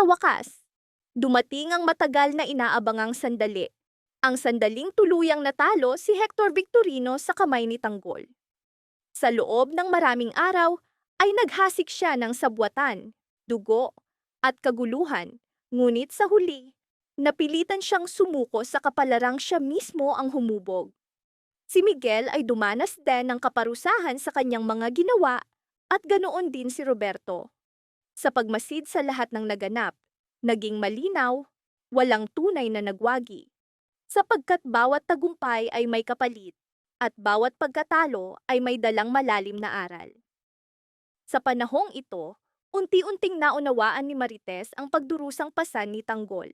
Sa wakas, dumating ang matagal na inaabangang sandali. Ang sandaling tuluyang natalo si Hector Victorino sa kamay ni Tanggol. Sa loob ng maraming araw ay naghasik siya ng sabwatan, dugo, at kaguluhan. Ngunit sa huli, napilitan siyang sumuko sa kapalarang siya mismo ang humubog. Si Miguel ay dumanas din ng kaparusahan sa kanyang mga ginawa at ganoon din si Roberto. Sa pagmasid sa lahat ng naganap, naging malinaw, walang tunay na nagwagi. Sapagkat bawat tagumpay ay may kapalit at bawat pagkatalo ay may dalang malalim na aral. Sa panahong ito, unti-unting naunawaan ni Marites ang pagdurusang pasan ni Tanggol.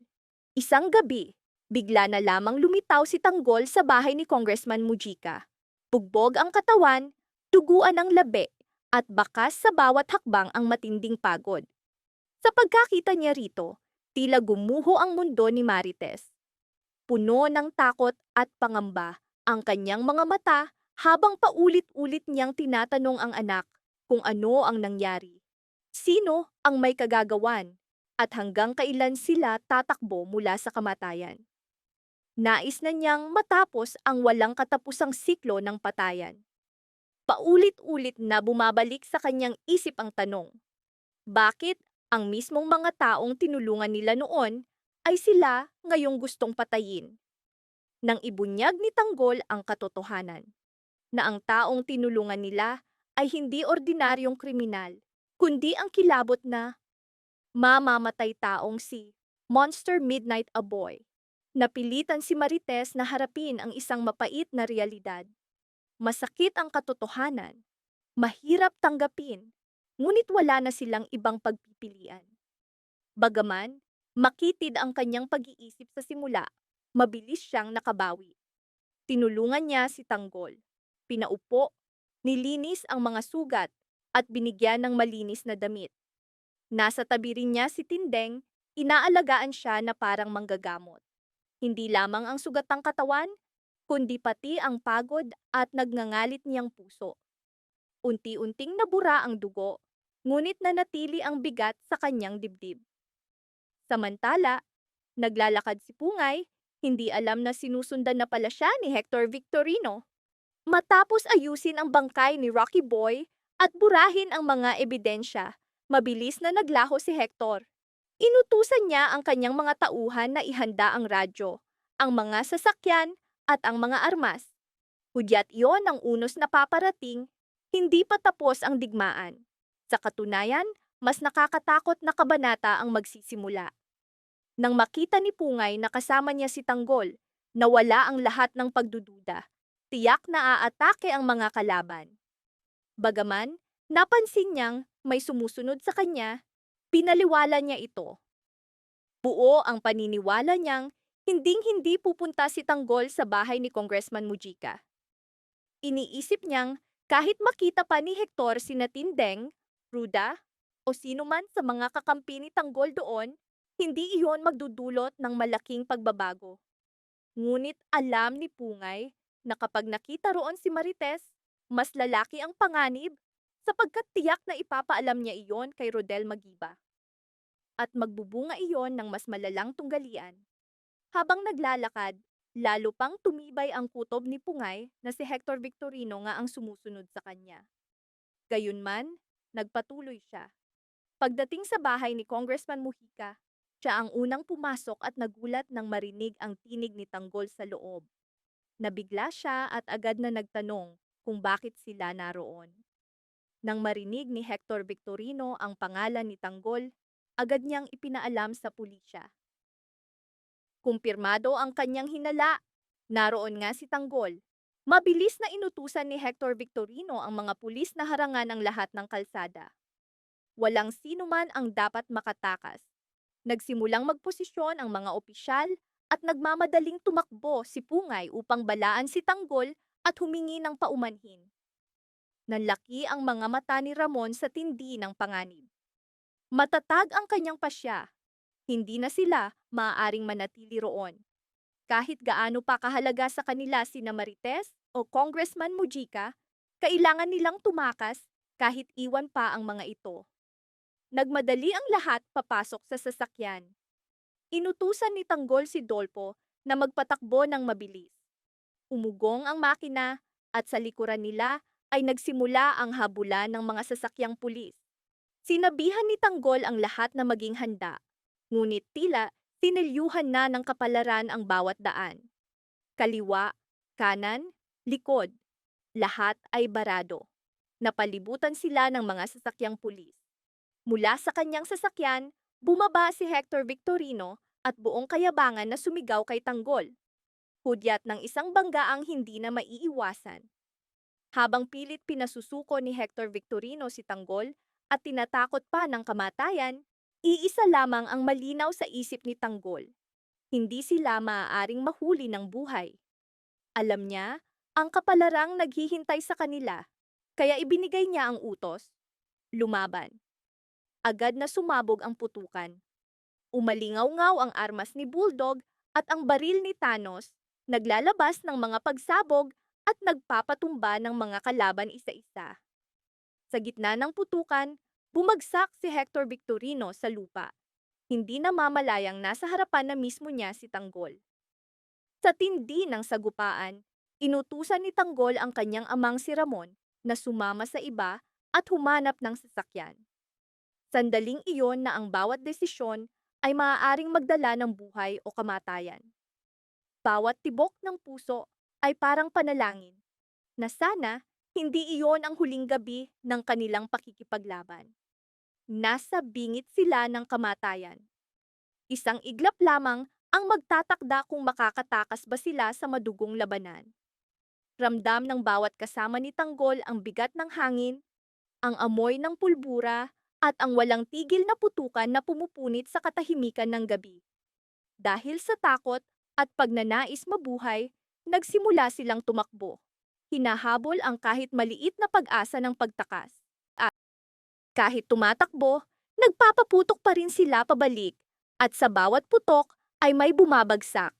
Isang gabi, bigla na lamang lumitaw si Tanggol sa bahay ni Congressman Mujica. Bugbog ang katawan, duguan ang labi, at bakas sa bawat hakbang ang matinding pagod. Sa pagkakita niya rito, tila gumuho ang mundo ni Marites. Puno ng takot at pangamba ang kanyang mga mata habang paulit-ulit niyang tinatanong ang anak kung ano ang nangyari. Sino ang may kagagawan at hanggang kailan sila tatakbo mula sa kamatayan. Nais na niyang matapos ang walang katapusang siklo ng patayan. Paulit-ulit na bumabalik sa kanyang isip ang tanong, bakit ang mismong mga taong tinulungan nila noon ay sila ngayong gustong patayin? Nang ibunyag ni Tanggol ang katotohanan, na ang taong tinulungan nila ay hindi ordinaryong kriminal, kundi ang kilabot na mamamatay taong si Monster Midnight Aboy. Napilitan si Marites na harapin ang isang mapait na realidad. Masakit ang katotohanan, mahirap tanggapin, ngunit wala na silang ibang pagpipilian. Bagaman, makitid ang kanyang pag-iisip sa simula, mabilis siyang nakabawi. Tinulungan niya si Tanggol. Pinaupo, nilinis ang mga sugat, at binigyan ng malinis na damit. Nasa tabi rin niya si Tindeng, inaalagaan siya na parang manggagamot. Hindi lamang ang sugatang katawan, kundi pati ang pagod at nagngangalit niyang puso. Unti-unting nabura ang dugo, ngunit nanatili ang bigat sa kanyang dibdib. Samantala, naglalakad si Pungay, hindi alam na sinusundan na pala siya ni Hector Victorino. Matapos ayusin ang bangkay ni Rocky Boy at burahin ang mga ebidensya, mabilis na naglaho si Hector. Inutusan niya ang kanyang mga tauhan na ihanda ang radyo, ang mga sasakyan at ang mga armas. Hudyat iyon ang unos na paparating, hindi pa tapos ang digmaan. Sa katunayan, mas nakakatakot na kabanata ang magsisimula. Nang makita ni Pungay na kasama niya si Tanggol, nawala ang lahat ng pagdududa. Tiyak na aatake ang mga kalaban. Bagaman, napansin niyang may sumusunod sa kanya, pinaliwala niya ito. Buo ang paniniwala niyang hinding-hindi pupunta si Tanggol sa bahay ni Congressman Mujica. Iniisip niyang kahit makita pa ni Hector sina Tindeng, Ruda, o sino man sa mga kakampi ni Tanggol doon, hindi iyon magdudulot ng malaking pagbabago. Ngunit alam ni Pungay na kapag nakita roon si Marites, mas lalaki ang panganib sapagkat tiyak na ipapaalam niya iyon kay Rodel Magiba. At magbubunga iyon ng mas malalang tunggalian. Habang naglalakad, lalo pang tumibay ang kutob ni Pungay na si Hector Victorino nga ang sumusunod sa kanya. Gayunman, nagpatuloy siya. Pagdating sa bahay ni Congressman Mujica, siya ang unang pumasok at nagulat nang marinig ang tinig ni Tanggol sa loob. Nabigla siya at agad na nagtanong kung bakit sila naroon. Nang marinig ni Hector Victorino ang pangalan ni Tanggol, agad niyang ipinaalam sa pulisya. Kumpirmado ang kanyang hinala. Naroon nga si Tanggol. Mabilis na inutusan ni Hector Victorino ang mga pulis na harangan ang lahat ng kalsada. Walang sino man ang dapat makatakas. Nagsimulang magposisyon ang mga opisyal at nagmamadaling tumakbo si Pungay upang balaan si Tanggol at humingi ng paumanhin. Nanlaki ang mga mata ni Ramon sa tindi ng panganib. Matatag ang kanyang pasya. Hindi na sila maaaring manatili roon. Kahit gaano pa kahalaga sa kanila sina Marites o Congressman Mujica, kailangan nilang tumakas kahit iwan pa ang mga ito. Nagmadali ang lahat papasok sa sasakyan. Inutusan ni Tanggol si Dolpo na magpatakbo ng mabilis. Umugong ang makina at sa likuran nila ay nagsimula ang habulan ng mga sasakyang pulis. Sinabihan ni Tanggol ang lahat na maging handa, ngunit tila sinilyuhan na ng kapalaran ang bawat daan. Kaliwa, kanan, likod, lahat ay barado. Napalibutan sila ng mga sasakyang pulis. Mula sa kanyang sasakyan, bumaba si Hector Victorino at buong kayabangan na sumigaw kay Tanggol. Hudyat ng isang banggaang hindi na maiiwasan. Habang pilit pinasusuko ni Hector Victorino si Tanggol at tinatakot pa ng kamatayan, iisa lamang ang malinaw sa isip ni Tanggol. Hindi sila maaaring mahuli ng buhay. Alam niya, ang kapalarang naghihintay sa kanila, kaya ibinigay niya ang utos. Lumaban. Agad na sumabog ang putukan. Umalingaw-ngaw ang armas ni Bulldog at ang baril ni Thanos, naglalabas ng mga pagsabog at nagpapatumba ng mga kalaban isa-isa. Sa gitna ng putukan, bumagsak si Hector Victorino sa lupa. Hindi na mamalayang nasa harapan na mismo niya si Tanggol. Sa tindi ng sagupaan, inutusan ni Tanggol ang kanyang amang si Ramon na sumama sa iba at humanap ng sasakyan. Sandaling iyon na ang bawat desisyon ay maaaring magdala ng buhay o kamatayan. Bawat tibok ng puso ay parang panalangin na sana hindi iyon ang huling gabi ng kanilang pakikipaglaban. Nasa bingit sila ng kamatayan. Isang iglap lamang ang magtatakda kung makakatakas ba sila sa madugong labanan. Ramdam ng bawat kasama ni Tanggol ang bigat ng hangin, ang amoy ng pulbura, at ang walang tigil na putukan na pumupunit sa katahimikan ng gabi. Dahil sa takot at pagnanais mabuhay, nagsimula silang tumakbo. Hinahabol ang kahit maliit na pag-asa ng pagtakas. At kahit tumatakbo, nagpapaputok pa rin sila pabalik at sa bawat putok ay may bumabagsak.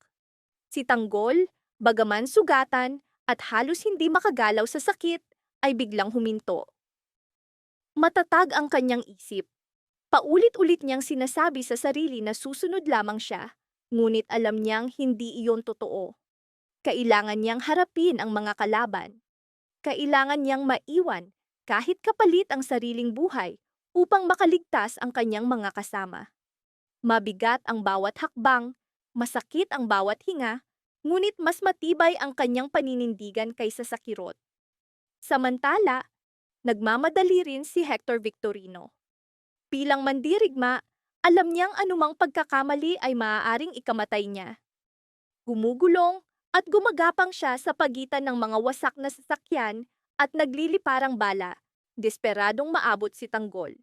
Si Tanggol, bagaman sugatan at halos hindi makagalaw sa sakit, ay biglang huminto. Matatag ang kanyang isip. Paulit-ulit niyang sinasabi sa sarili na susunod lamang siya, ngunit alam niyang hindi iyon totoo. Kailangan niyang harapin ang mga kalaban. Kailangan niyang maiwan kahit kapalit ang sariling buhay upang makaligtas ang kanyang mga kasama. Mabigat ang bawat hakbang, masakit ang bawat hinga, ngunit mas matibay ang kanyang paninindigan kaysa sa kirot. Samantala, nagmamadali rin si Hector Victorino. Bilang mandirigma, alam niyang anumang pagkakamali ay maaaring ikamatay niya. Gumugulong at gumagapang siya sa pagitan ng mga wasak na sasakyan at nagliliparang bala, desperadong maabot si Tanggol.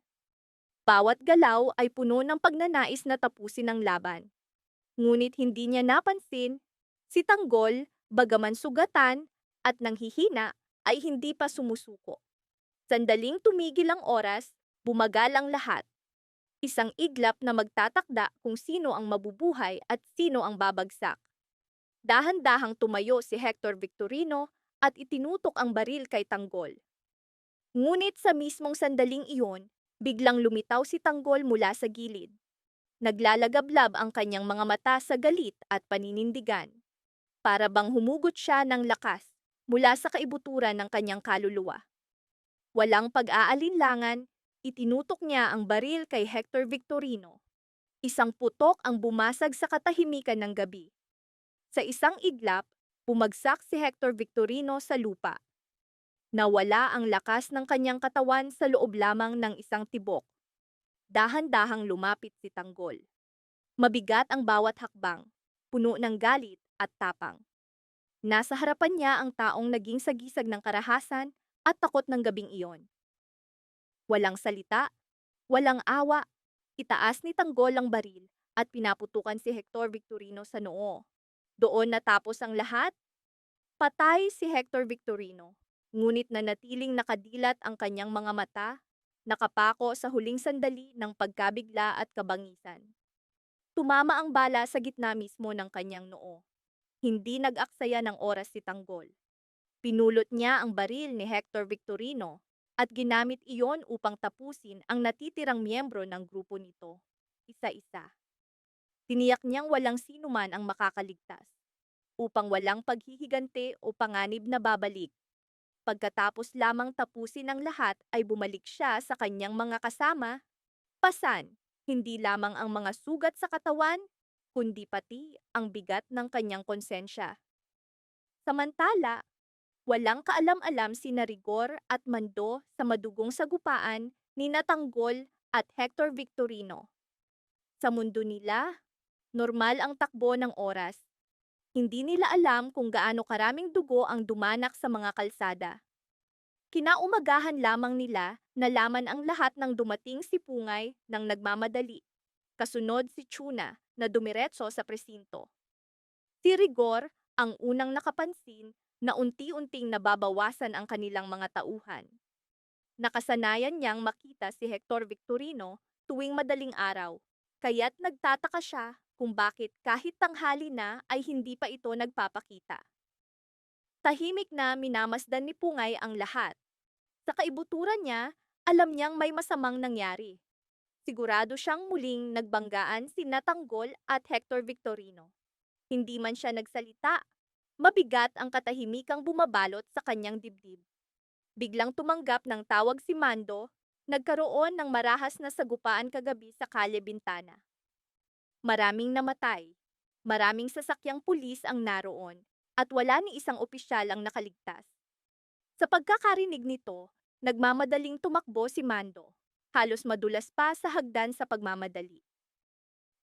Bawat galaw ay puno ng pagnanais na tapusin ang laban. Ngunit hindi niya napansin, si Tanggol, bagaman sugatan at nanghihina, ay hindi pa sumusuko. Sandaling tumigil ang oras, bumagal ang lahat. Isang iglap na magtatakda kung sino ang mabubuhay at sino ang babagsak. Dahan-dahang tumayo si Hector Victorino at itinutok ang baril kay Tanggol. Ngunit sa mismong sandaling iyon, biglang lumitaw si Tanggol mula sa gilid. Naglalagablab ang kanyang mga mata sa galit at paninindigan. Para bang humugot siya ng lakas mula sa kaibuturan ng kanyang kaluluwa. Walang pag-aalinlangan, itinutok niya ang baril kay Hector Victorino. Isang putok ang bumasag sa katahimikan ng gabi. Sa isang iglap, bumagsak si Hector Victorino sa lupa. Nawala ang lakas ng kanyang katawan sa loob lamang ng isang tibok. Dahan-dahang lumapit si Tanggol. Mabigat ang bawat hakbang, puno ng galit at tapang. Nasa harapan niya ang taong naging sagisag ng karahasan at takot ng gabing iyon. Walang salita, walang awa, itaas ni Tanggol ang baril at pinaputukan si Hector Victorino sa noo. Doon natapos ang lahat. Patay si Hector Victorino, ngunit nanatiling nakadilat ang kanyang mga mata, nakapako sa huling sandali ng pagkabigla at kabangisan. Tumama ang bala sa gitna mismo ng kanyang noo. Hindi nag-aksaya ng oras si Tanggol. Pinulot niya ang baril ni Hector Victorino at ginamit iyon upang tapusin ang natitirang miyembro ng grupo nito, isa-isa. Tiniyak niyang walang sinuman ang makakaligtas, upang walang paghihigante o panganib na babalik. Pagkatapos lamang tapusin ang lahat ay bumalik siya sa kanyang mga kasama, pasan, hindi lamang ang mga sugat sa katawan, kundi pati ang bigat ng kanyang konsensya. Samantala, walang kaalam-alam sina Rigor at Mando sa madugong sagupaan ni Natanggol at Hector Victorino. Sa mundo nila, normal ang takbo ng oras. Hindi nila alam kung gaano karaming dugo ang dumanak sa mga kalsada. Kinaumagahan lamang nila nalaman ang lahat ng dumating si Pungay nang nagmamadali. Kasunod si Chuna na dumiretso sa presinto. Si Rigor ang unang nakapansin na unti-unting nababawasan ang kanilang mga tauhan. Nakasanayan niyang makita si Hector Victorino tuwing madaling araw, kaya't nagtataka siya kung bakit kahit tanghali na ay hindi pa ito nagpapakita. Tahimik na minamasdan ni Pungay ang lahat. Sa kaibuturan niya, alam niyang may masamang nangyari. Sigurado siyang muling nagbanggaan si Natanggol at Hector Victorino. Hindi man siya nagsalita, mabigat ang katahimikang bumabalot sa kanyang dibdib. Biglang tumanggap ng tawag si Mando, nagkaroon ng marahas na sagupaan kagabi sa Kalye Bintana. Maraming namatay, maraming sasakyang pulis ang naroon, at wala ni isang opisyal ang nakaligtas. Sa pagkakarinig nito, nagmamadaling tumakbo si Mando, halos madulas pa sa hagdan sa pagmamadali.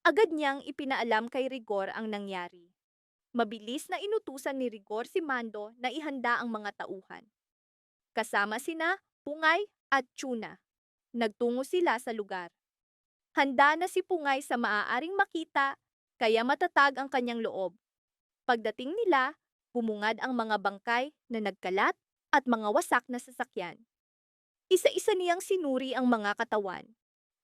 Agad niyang ipinaalam kay Rigor ang nangyari. Mabilis na inutusan ni Rigor si Mando na ihanda ang mga tauhan. Kasama sina Pungay at Chuna. Nagtungo sila sa lugar. Handa na si Pungay sa maaaring makita, kaya matatag ang kanyang loob. Pagdating nila, bumungad ang mga bangkay na nagkalat at mga wasak na sasakyan. Isa-isa niyang sinuri ang mga katawan.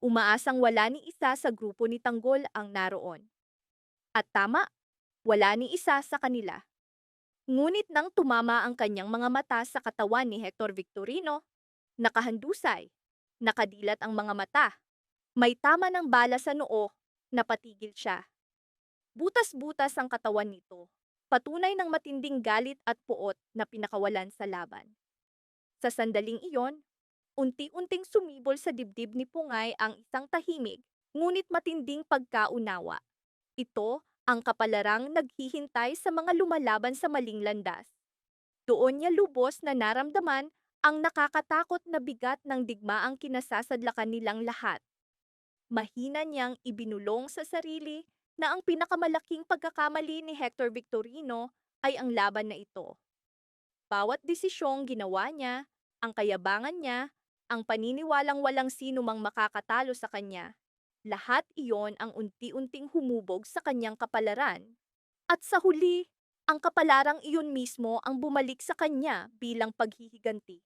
Umaasang wala ni isa sa grupo ni Tanggol ang naroon. At tama, wala ni isa sa kanila. Ngunit nang tumama ang kanyang mga mata sa katawan ni Hector Victorino, nakahandusay, nakadilat ang mga mata. May tama ng bala sa noo, napatigil siya. Butas-butas ang katawan nito, patunay ng matinding galit at puot na pinakawalan sa laban. Sa sandaling iyon, unti-unting sumibol sa dibdib ni Pungay ang isang tahimik, ngunit matinding pagkaunawa. Ito ang kapalarang naghihintay sa mga lumalaban sa maling landas. Doon niya lubos na naramdaman ang nakakatakot na bigat ng digmaang kinasasadlakan nilang lahat. Mahina niyang ibinulong sa sarili na ang pinakamalaking pagkakamali ni Hector Victorino ay ang laban na ito. Bawat desisyong ginawa niya, ang kayabangan niya, ang paniniwalang walang sino mang makakatalo sa kanya, lahat iyon ang unti-unting humubog sa kanyang kapalaran. At sa huli, ang kapalarang iyon mismo ang bumalik sa kanya bilang paghihiganti.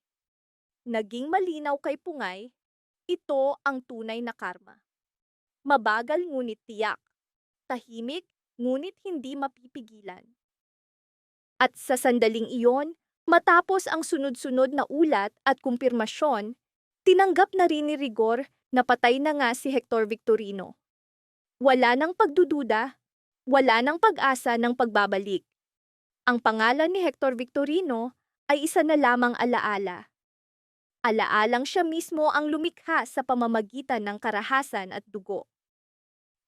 Naging malinaw kay Pungay, ito ang tunay na karma. Mabagal ngunit tiyak, tahimik ngunit hindi mapipigilan. At sa sandaling iyon, matapos ang sunod-sunod na ulat at kumpirmasyon, tinanggap na rin ni Rigor na patay na nga si Hector Victorino. Wala nang pagdududa, wala nang pag-asa ng pagbabalik. Ang pangalan ni Hector Victorino ay isa na lamang alaala. Alaalang siya mismo ang lumikha sa pamamagitan ng karahasan at dugo.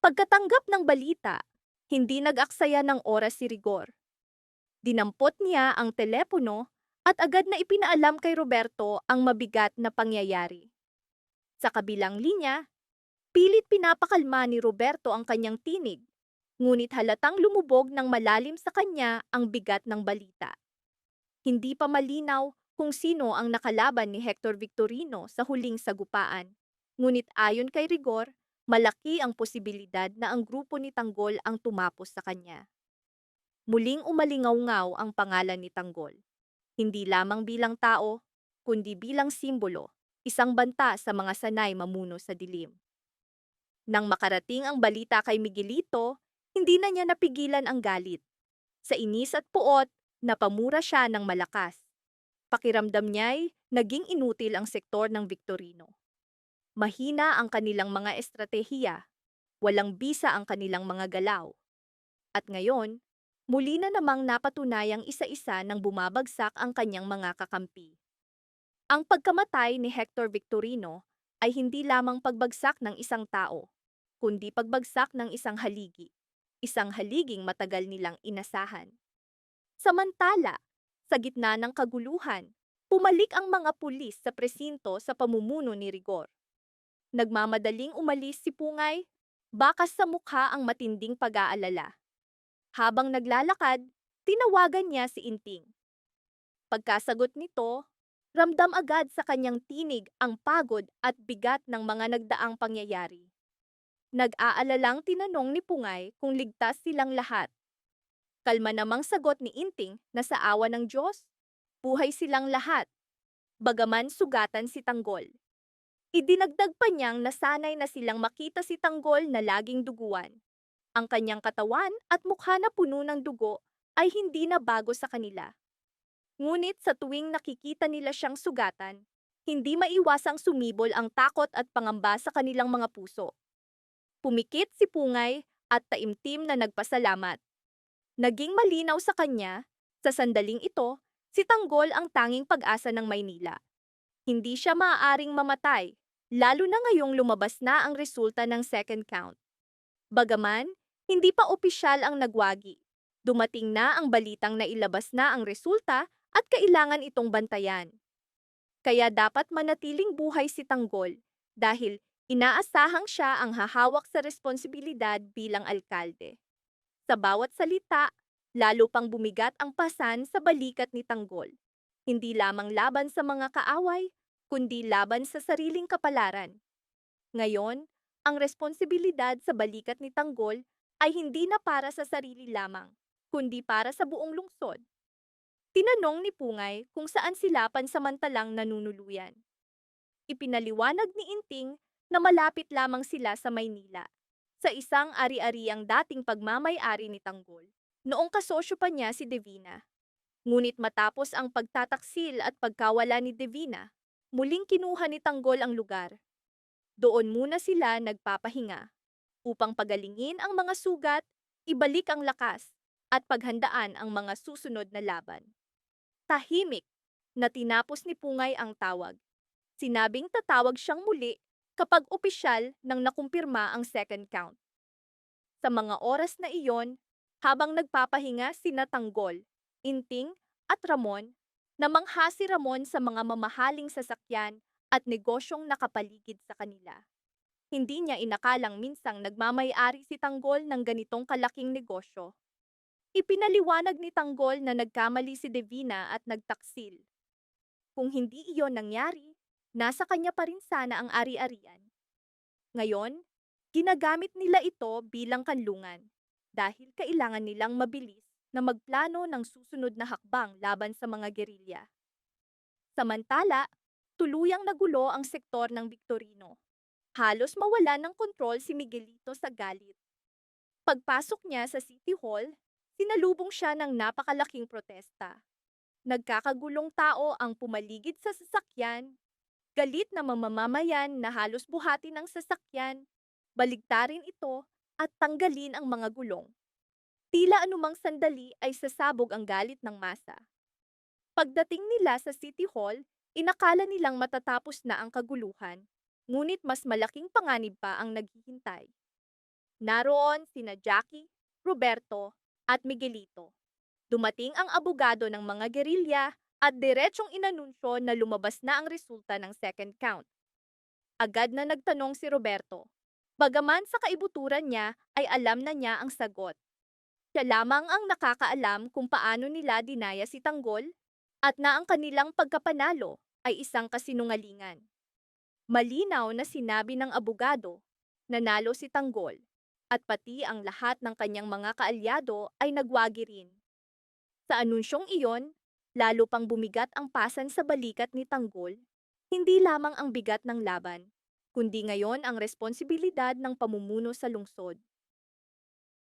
Pagkatanggap ng balita, hindi nag-aksaya ng oras si Rigor. Dinampot niya ang telepono at agad na ipinaalam kay Roberto ang mabigat na pangyayari. Sa kabilang linya, pilit pinapakalma ni Roberto ang kanyang tinig, ngunit halatang lumubog ng malalim sa kanya ang bigat ng balita. Hindi pa malinaw kung sino ang nakalaban ni Hector Victorino sa huling sagupaan, ngunit ayon kay Rigor, malaki ang posibilidad na ang grupo ni Tanggol ang tumapos sa kanya. Muling umalingaw-ngaw ang pangalan ni Tanggol, hindi lamang bilang tao, kundi bilang simbolo, isang banta sa mga sanay mamuno sa dilim. Nang makarating ang balita kay Miguelito, hindi na niya napigilan ang galit. Sa inis at puot, napamura siya ng malakas. Pakiramdam niya'y Naging inutil ang sektor ng Victorino. Mahina ang kanilang mga estratehiya, walang bisa ang kanilang mga galaw. At ngayon, muli na namang napatunayang isa-isa nang bumabagsak ang kanyang mga kakampi. Ang pagkamatay ni Hector Victorino ay hindi lamang pagbagsak ng isang tao, kundi pagbagsak ng isang haliging matagal nilang inasahan. Samantala, sa gitna ng kaguluhan, pumalik ang mga pulis sa presinto sa pamumuno ni Rigor. Nagmamadaling umalis si Pungay, bakas sa mukha ang matinding pag-aalala. Habang naglalakad, tinawagan niya si Inting. Pagkasagot nito, ramdam agad sa kanyang tinig ang pagod at bigat ng mga nagdaang pangyayari. Nag-aalalang tinanong ni Pungay kung ligtas silang lahat. Kalma namang sagot ni Inting na sa awa ng Diyos, buhay silang lahat. Bagaman sugatan si Tanggol. Idinagdag pa niyang nasanay na silang makita si Tanggol na laging duguan. Ang kanyang katawan at mukha na puno ng dugo ay hindi na bago sa kanila. Ngunit sa tuwing nakikita nila siyang sugatan, hindi maiwasang sumibol ang takot at pangamba sa kanilang mga puso. Pumikit si Pungay at taimtim na nagpasalamat. Naging malinaw sa kanya, sa sandaling ito, si Tanggol ang tanging pag-asa ng Maynila. Hindi siya maaaring mamatay, lalo na ngayong lumabas na ang resulta ng second count. Bagaman, hindi pa opisyal ang nagwagi. Dumating na ang balitang na ilabas na ang resulta at kailangan itong bantayan. Kaya dapat manatiling buhay si Tanggol dahil inaasahang siya ang hahawak sa responsibilidad bilang alkalde. Sa bawat salita, lalo pang bumigat ang pasan sa balikat ni Tanggol. Hindi lamang laban sa mga kaaway, kundi laban sa sariling kapalaran. Ngayon, ang responsibilidad sa balikat ni Tanggol ay hindi na para sa sarili lamang, kundi para sa buong lungsod. Tinanong ni Pungay kung saan sila pansamantalang nanunuluyan. Ipinaliwanag ni Inting na malapit lamang sila sa Maynila, sa isang ari-ariang dating pagmamay-ari ni Tanggol. Noong kasosyo pa niya si Divina. Ngunit matapos ang pagtataksil at pagkawala ni Divina, muling kinuha ni Tanggol ang lugar. Doon muna sila nagpapahinga, upang pagalingin ang mga sugat, ibalik ang lakas, at paghandaan ang mga susunod na laban. Tahimik na tinapos ni Pungay ang tawag. Sinabing tatawag siyang muli kapag opisyal nang nakumpirma ang second count. Sa mga oras na iyon, habang nagpapahinga sina Tanggol, Inting at Ramon, namangha si Ramon sa mga mamahaling sasakyan at negosyong nakapaligid sa kanila. Hindi niya inakalang minsang nagmamay-ari si Tanggol ng ganitong kalaking negosyo. Ipinaliwanag ni Tanggol na nagkamali si Divina at nagtaksil. Kung hindi iyon nangyari, nasa kanya pa rin sana ang ari-arian. Ngayon, ginagamit nila ito bilang kanlungan dahil kailangan nilang mabilis na magplano ng susunod na hakbang laban sa mga gerilya. Samantala, tuluyang nagulo ang sektor ng Victorino. Halos mawala ng kontrol si Miguelito sa galit. Pagpasok niya sa City Hall, sinalubong siya ng napakalaking protesta. Nagkakagulong tao ang pumaligid sa sasakyan, galit na mamamayan na halos buhatin ang sasakyan, baligtarin ito at tanggalin ang mga gulong. Tila anumang sandali ay sasabog ang galit ng masa. Pagdating nila sa City Hall, inakala nilang matatapos na ang kaguluhan, ngunit mas malaking panganib pa ang naghihintay. Naroon sina Jackie, Roberto, at Miguelito. Dumating ang abogado ng mga gerilya at diretsong inanunsyo na lumabas na ang resulta ng second count. Agad na nagtanong si Roberto. Bagaman sa kaibuturan niya ay alam na niya ang sagot. Siya lamang ang nakakaalam kung paano nila dinaya si Tanggol at na ang kanilang pagkapanalo ay isang kasinungalingan. Malinaw na sinabi ng abogado, nanalo si Tanggol at pati ang lahat ng kanyang mga kaalyado ay nagwagi rin. Sa anunsyong iyon, lalo pang bumigat ang pasan sa balikat ni Tanggol, hindi lamang ang bigat ng laban, kundi ngayon ang responsibilidad ng pamumuno sa lungsod.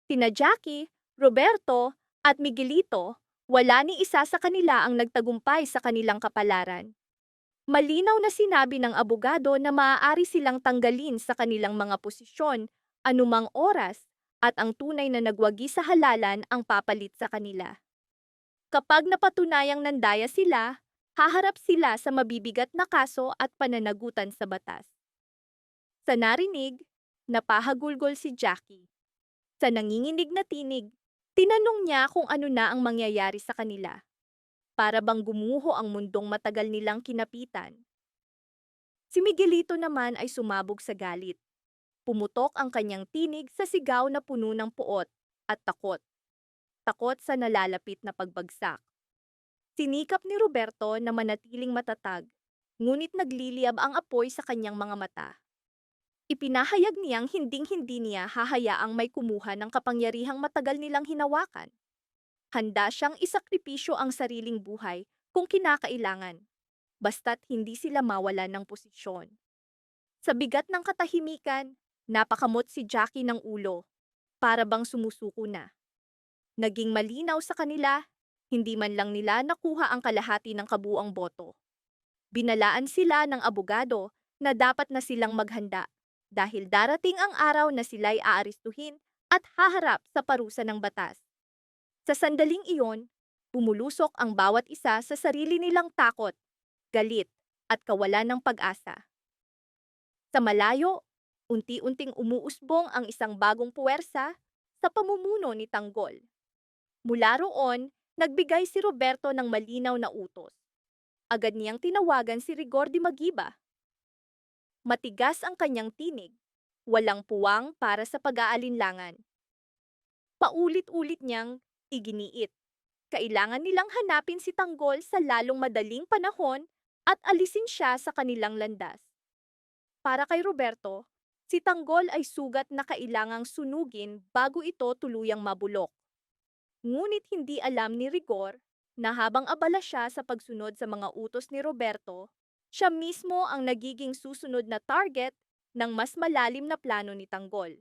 Sina Jackie, Roberto, at Miguelito, wala ni isa sa kanila ang nagtagumpay sa kanilang kapalaran. Malinaw na sinabi ng abogado na maaari silang tanggalin sa kanilang mga posisyon anumang oras at ang tunay na nagwagi sa halalan ang papalit sa kanila. Kapag napatunayang nandaya sila, haharap sila sa mabibigat na kaso at pananagutan sa batas. Sa narinig, napahagulgol si Jackie. Sa nanginginig na tinig, tinanong niya kung ano na ang mangyayari sa kanila. Para bang gumuho ang mundong matagal nilang kinapitan. Si Miguelito naman ay sumabog sa galit. Pumutok ang kanyang tinig sa sigaw na puno ng puot at takot. Takot sa nalalapit na pagbagsak. Sinikap ni Roberto na manatiling matatag, ngunit nagliliyab ang apoy sa kanyang mga mata. Ipinahayag niyang hinding-hindi niya hahayaang may kumuha ng kapangyarihang matagal nilang hinawakan. Handa siyang isakripisyo ang sariling buhay kung kinakailangan, basta't hindi sila mawalan ng posisyon. Sa bigat ng katahimikan, napakamot si Jackie ng ulo, para bang sumusuko na. Naging malinaw sa kanila, hindi man lang nila nakuha ang kalahati ng kabuuang boto. Binalaan sila ng abogado na dapat na silang maghanda dahil darating ang araw na sila'y aarestuhin at haharap sa parusa ng batas. Sa sandaling iyon, bumulusok ang bawat isa sa sarili nilang takot, galit, at kawalan ng pag-asa. Sa malayo, unti-unting umuusbong ang isang bagong puwersa sa pamumuno ni Tanggol. Mula roon, nagbigay si Roberto ng malinaw na utos. Agad niyang tinawagan si Rigor de Magiba. Matigas ang kanyang tinig, walang puwang para sa pag-aalinlangan. Paulit-ulit niyang iginiit. Kailangan nilang hanapin si Tanggol sa lalong madaling panahon at alisin siya sa kanilang landas. Para kay Roberto, si Tanggol ay sugat na kailangang sunugin bago ito tuluyang mabulok. Ngunit hindi alam ni Rigor na habang abala siya sa pagsunod sa mga utos ni Roberto, siya mismo ang nagiging susunod na target ng mas malalim na plano ni Tanggol.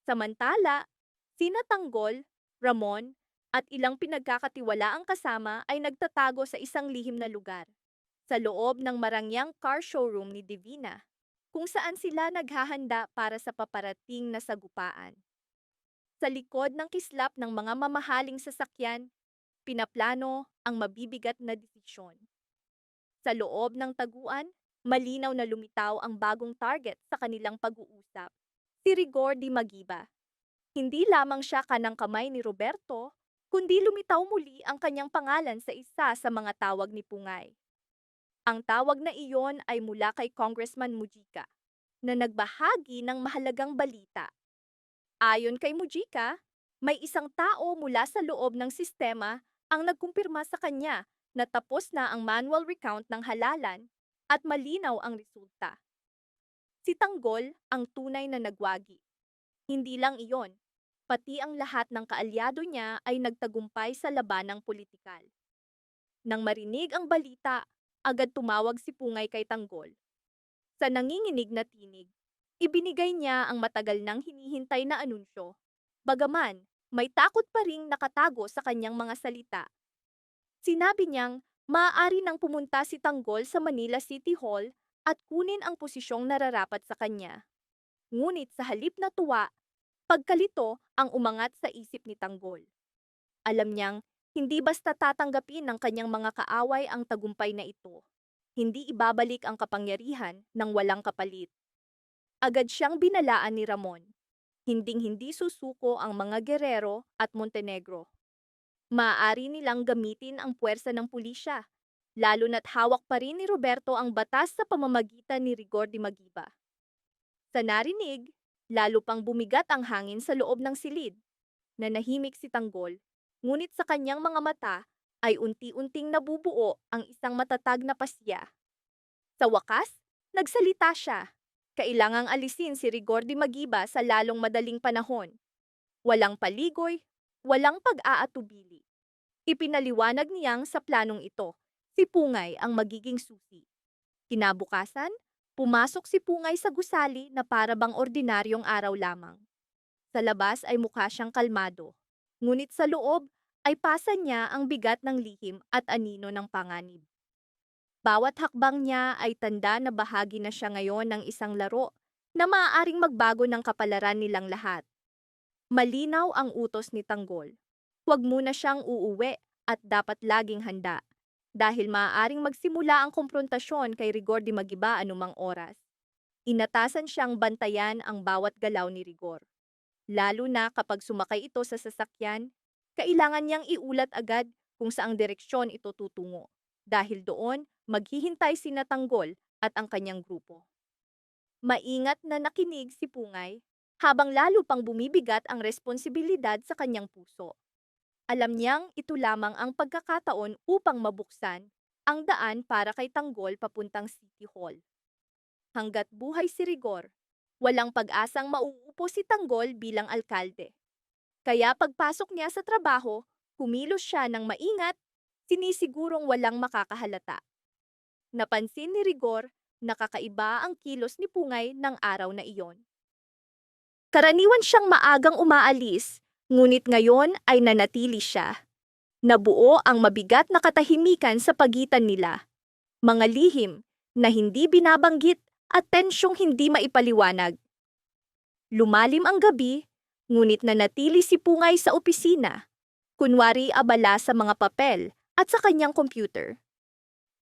Samantala, sina Tanggol, Ramon, at ilang pinagkakatiwalaang kasama ay nagtatago sa isang lihim na lugar, sa loob ng marangyang car showroom ni Divina, kung saan sila naghahanda para sa paparating na sagupaan. Sa likod ng kislap ng mga mamahaling sasakyan, pinaplano ang mabibigat na desisyon. Sa loob ng taguan, malinaw na lumitaw ang bagong target sa kanilang pag-uusap, si Rigor de Magiba. Hindi lamang siya kanang kamay ni Roberto, kundi lumitaw muli ang kanyang pangalan sa isa sa mga tawag ni Pungay. Ang tawag na iyon ay mula kay Congressman Mujica, na nagbahagi ng mahalagang balita. Ayon kay Mujica, may isang tao mula sa loob ng sistema ang nagkumpirma sa kanya na tapos na ang manual recount ng halalan at malinaw ang resulta. Si Tanggol ang tunay na nagwagi. Hindi lang iyon, pati ang lahat ng kaalyado niya ay nagtagumpay sa labanang politikal. Nang marinig ang balita, agad tumawag si Pungay kay Tanggol. Sa nanginginig na tinig, ibinigay niya ang matagal nang hinihintay na anunsyo. Bagaman, may takot pa ring nakatago sa kanyang mga salita. Sinabi niyang maaari nang pumunta si Tanggol sa Manila City Hall at kunin ang posisyong nararapat sa kanya. Ngunit sa halip na tuwa, pagkalito ang umangat sa isip ni Tanggol. Alam niyang hindi basta tatanggapin ng kanyang mga kaaway ang tagumpay na ito. Hindi ibabalik ang kapangyarihan ng walang kapalit. Agad siyang binalaan ni Ramon. Hinding-hindi susuko ang mga Guerrero at Montenegro. Maaari nilang gamitin ang puwersa ng pulisya, lalo na't hawak pa rin ni Roberto ang batas sa pamamagitan ni Rigor de Magiba. Sa narinig, lalo pang bumigat ang hangin sa loob ng silid. Nanahimik si Tanggol, ngunit sa kanyang mga mata ay unti-unting nabubuo ang isang matatag na pasya. Sa wakas, nagsalita siya. Kailangang alisin si Rigor de Magiba sa lalong madaling panahon. Walang paligoy, walang pag-aatubili. Ipinaliwanag niyang sa planong ito, si Pungay ang magiging susi. Kinabukasan, pumasok si Pungay sa gusali na para bang ordinaryong araw lamang. Sa labas ay mukha siyang kalmado, ngunit sa loob ay pasa niya ang bigat ng lihim at anino ng panganib. Bawat hakbang niya ay tanda na bahagi na siya ngayon ng isang laro na maaaring magbago ng kapalaran nilang lahat. Malinaw ang utos ni Tanggol. Huwag muna siyang uuwi at dapat laging handa dahil maaaring magsimula ang komprontasyon kay Rigor di Magiba anumang oras. Inatasan siyang bantayan ang bawat galaw ni Rigor. Lalo na kapag sumakay ito sa sasakyan, kailangan niyang iulat agad kung saang direksyon ito tutungo. Dahil doon, maghihintay sina Tanggol at ang kanyang grupo. Maingat na nakinig si Pungay habang lalo pang bumibigat ang responsibilidad sa kanyang puso. Alam niyang ito lamang ang pagkakataon upang mabuksan ang daan para kay Tanggol papuntang City Hall. Hanggat buhay si Rigor, walang pag-asang mauupo si Tanggol bilang alkalde. Kaya pagpasok niya sa trabaho, kumilos siya ng maingat, sinisigurong walang makakahalata. Napansin ni Rigor na kakaiba ang kilos ni Pungay ng araw na iyon. Karaniwan siyang maagang umaalis, ngunit ngayon ay nanatili siya. Nabuo ang mabigat na katahimikan sa pagitan nila. Mga lihim na hindi binabanggit at tensyong hindi maipaliwanag. Lumalim ang gabi, ngunit nanatili si Pungay sa opisina, kunwari abala sa mga papel at sa kanyang computer.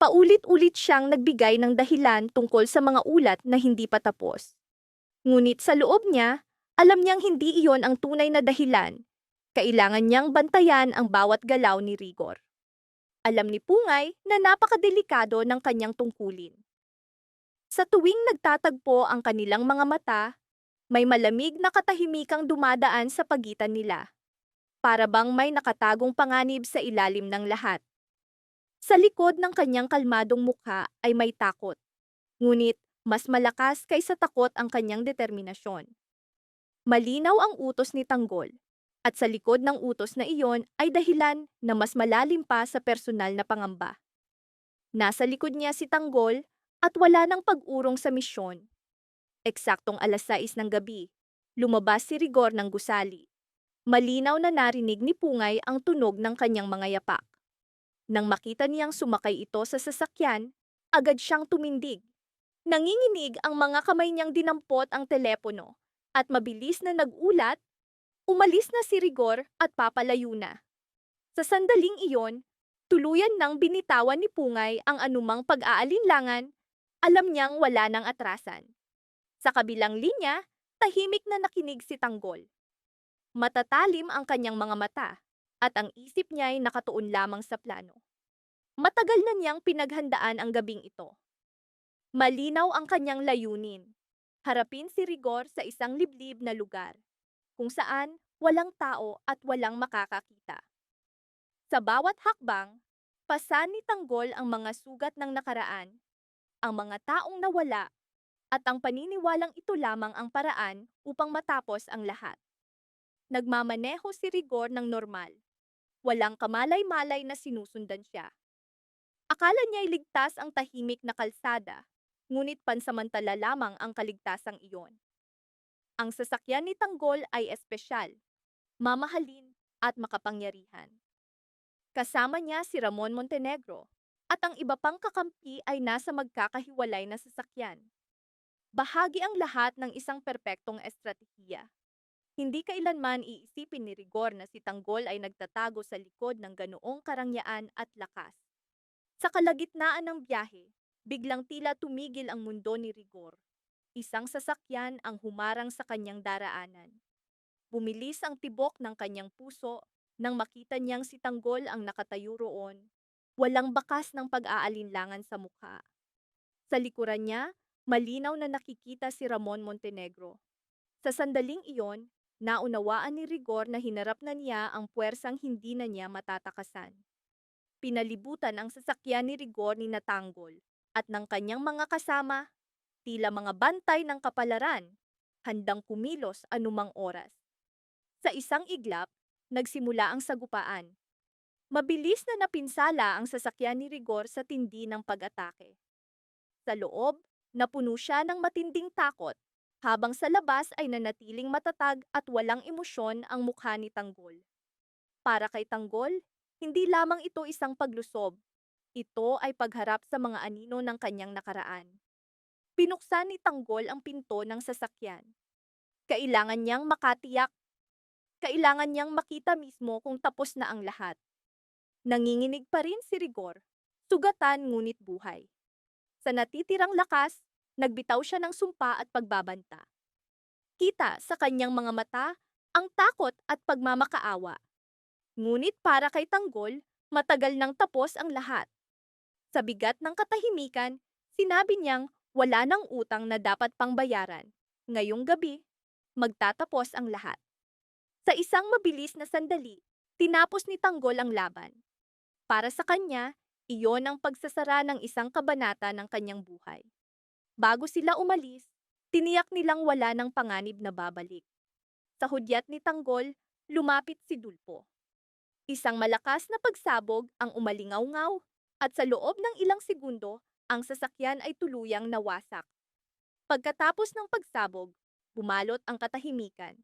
Paulit-ulit siyang nagbigay ng dahilan tungkol sa mga ulat na hindi pa tapos. Ngunit sa loob niya, alam niyang hindi iyon ang tunay na dahilan. Kailangan niyang bantayan ang bawat galaw ni Rigor. Alam ni Pungay na napakadelikado ng kanyang tungkulin. Sa tuwing nagtatagpo ang kanilang mga mata, may malamig na katahimikang dumadaan sa pagitan nila. Para bang may nakatagong panganib sa ilalim ng lahat. Sa likod ng kanyang kalmadong mukha ay may takot. Ngunit mas malakas kaysa takot ang kanyang determinasyon. Malinaw ang utos ni Tanggol. At sa likod ng utos na iyon ay dahilan na mas malalim pa sa personal na pangamba. Nasa likod niya si Tanggol at wala nang pag-urong sa misyon. Eksaktong 6:00 ng gabi, lumabas si Rigor ng gusali. Malinaw na narinig ni Pungay ang tunog ng kanyang mga yapak. Nang makita niyang sumakay ito sa sasakyan, agad siyang tumindig. Nanginginig ang mga kamay niyang dinampot ang telepono at mabilis na nagulat, umalis na si Rigor at papalayo na. Sa sandaling iyon, tuluyan nang binitawan ni Pungay ang anumang pag-aalinlangan, alam niyang wala nang atrasan. Sa kabilang linya, tahimik na nakinig si Tanggol. Matatalim ang kanyang mga mata at ang isip niya ay nakatuon lamang sa plano. Matagal na niyang pinaghandaan ang gabing ito. Malinaw ang kanyang layunin. Harapin si Rigor sa isang liblib na lugar, kung saan walang tao at walang makakakita. Sa bawat hakbang, pasan ni Tanggol ang mga sugat ng nakaraan, ang mga taong nawala, at ang paniniwalang ito lamang ang paraan upang matapos ang lahat. Nagmamaneho si Rigor ng normal. Walang kamalay-malay na sinusundan siya. Akala niya'y ligtas ang tahimik na kalsada, ngunit pansamantala lamang ang kaligtasang iyon. Ang sasakyan ni Tanggol ay espesyal, mamahalin at makapangyarihan. Kasama niya si Ramon Montenegro at ang iba pang kakampi ay nasa magkakahiwalay na sasakyan. Bahagi ang lahat ng isang perpektong estratehiya. Hindi kailanman iisipin ni Rigor na si Tanggol ay nagtatago sa likod ng ganoong karangyaan at lakas. Sa kalagitnaan ng biyahe, biglang tila tumigil ang mundo ni Rigor. Isang sasakyan ang humarang sa kanyang daraanan. Bumilis ang tibok ng kanyang puso nang makita niyang si Tanggol ang nakatayo roon, walang bakas ng pag-aalinlangan sa mukha. Sa likuran niya, malinaw na nakikita si Ramon Montenegro. Sa sandaling iyon, naunawaan ni Rigor na hinarap na niya ang puwersang hindi na niya matatakasan. Pinalibutan ang sasakyan ni Rigor ni Tanggol at ng kanyang mga kasama, tila mga bantay ng kapalaran, handang kumilos anumang oras. Sa isang iglap, nagsimula ang sagupaan. Mabilis na napinsala ang sasakyan ni Rigor sa tindi ng pag-atake. Sa loob, napuno siya ng matinding takot, habang sa labas ay nanatiling matatag at walang emosyon ang mukha ni Tanggol. Para kay Tanggol, hindi lamang ito isang paglusob, Ito ay pagharap sa mga anino ng kanyang nakaraan. Pinuksan ni Tanggol ang pinto ng sasakyan. Kailangan niyang makatiyak, kailangan niyang makita mismo kung tapos na ang lahat. Nanginginig pa rin si Rigor, sugatan ngunit buhay. Sa natitirang lakas, nagbitaw siya ng sumpa at pagbabanta. Kita sa kanyang mga mata ang takot at pagmamakaawa. Ngunit para kay Tanggol, matagal nang tapos ang lahat. Sa bigat ng katahimikan, sinabi niyang wala nang utang na dapat pang bayaran. Ngayong gabi, magtatapos ang lahat. Sa isang mabilis na sandali, tinapos ni Tanggol ang laban. Para sa kanya, iyon ang pagsasara ng isang kabanata ng kanyang buhay. Bago sila umalis, tiniyak nilang wala ng panganib na babalik. Sa hudyat ni Tanggol, lumapit si Dulpo. Isang malakas na pagsabog ang umalingaw-ngaw at sa loob ng ilang segundo, ang sasakyan ay tuluyang nawasak. Pagkatapos ng pagsabog, bumalot ang katahimikan.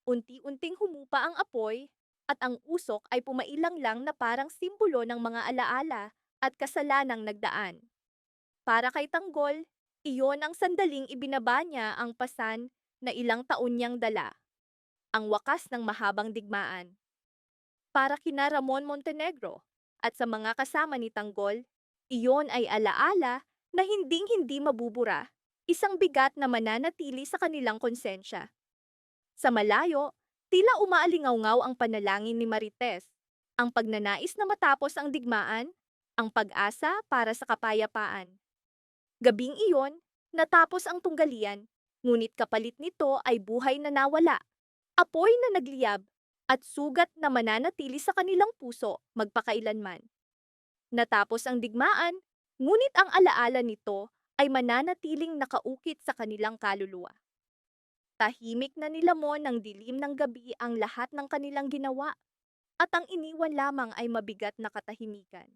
Unti-unting humupa ang apoy at ang usok ay pumailang lang na parang simbolo ng mga alaala at kasalanang nagdaan. Para kay Tanggol, iyon ang sandaling ibinaba niya ang pasan na ilang taon niyang dala. Ang wakas ng mahabang digmaan. Para kina Ramon Montenegro at sa mga kasama ni Tanggol, iyon ay alaala na hinding-hindi mabubura, isang bigat na mananatili sa kanilang konsensya. Sa malayo, tila umaalingaw-ngaw ang panalangin ni Marites, ang pagnanais na matapos ang digmaan, ang pag-asa para sa kapayapaan. Gabing iyon, natapos ang tunggalian, ngunit kapalit nito ay buhay na nawala, apoy na nagliyab, at sugat na mananatili sa kanilang puso magpakailanman. Natapos ang digmaan, ngunit ang alaala nito ay mananatiling nakaukit sa kanilang kaluluwa. Tahimik na nilamon ng dilim ng gabi ang lahat ng kanilang ginawa, at ang iniwan lamang ay mabigat na katahimikan.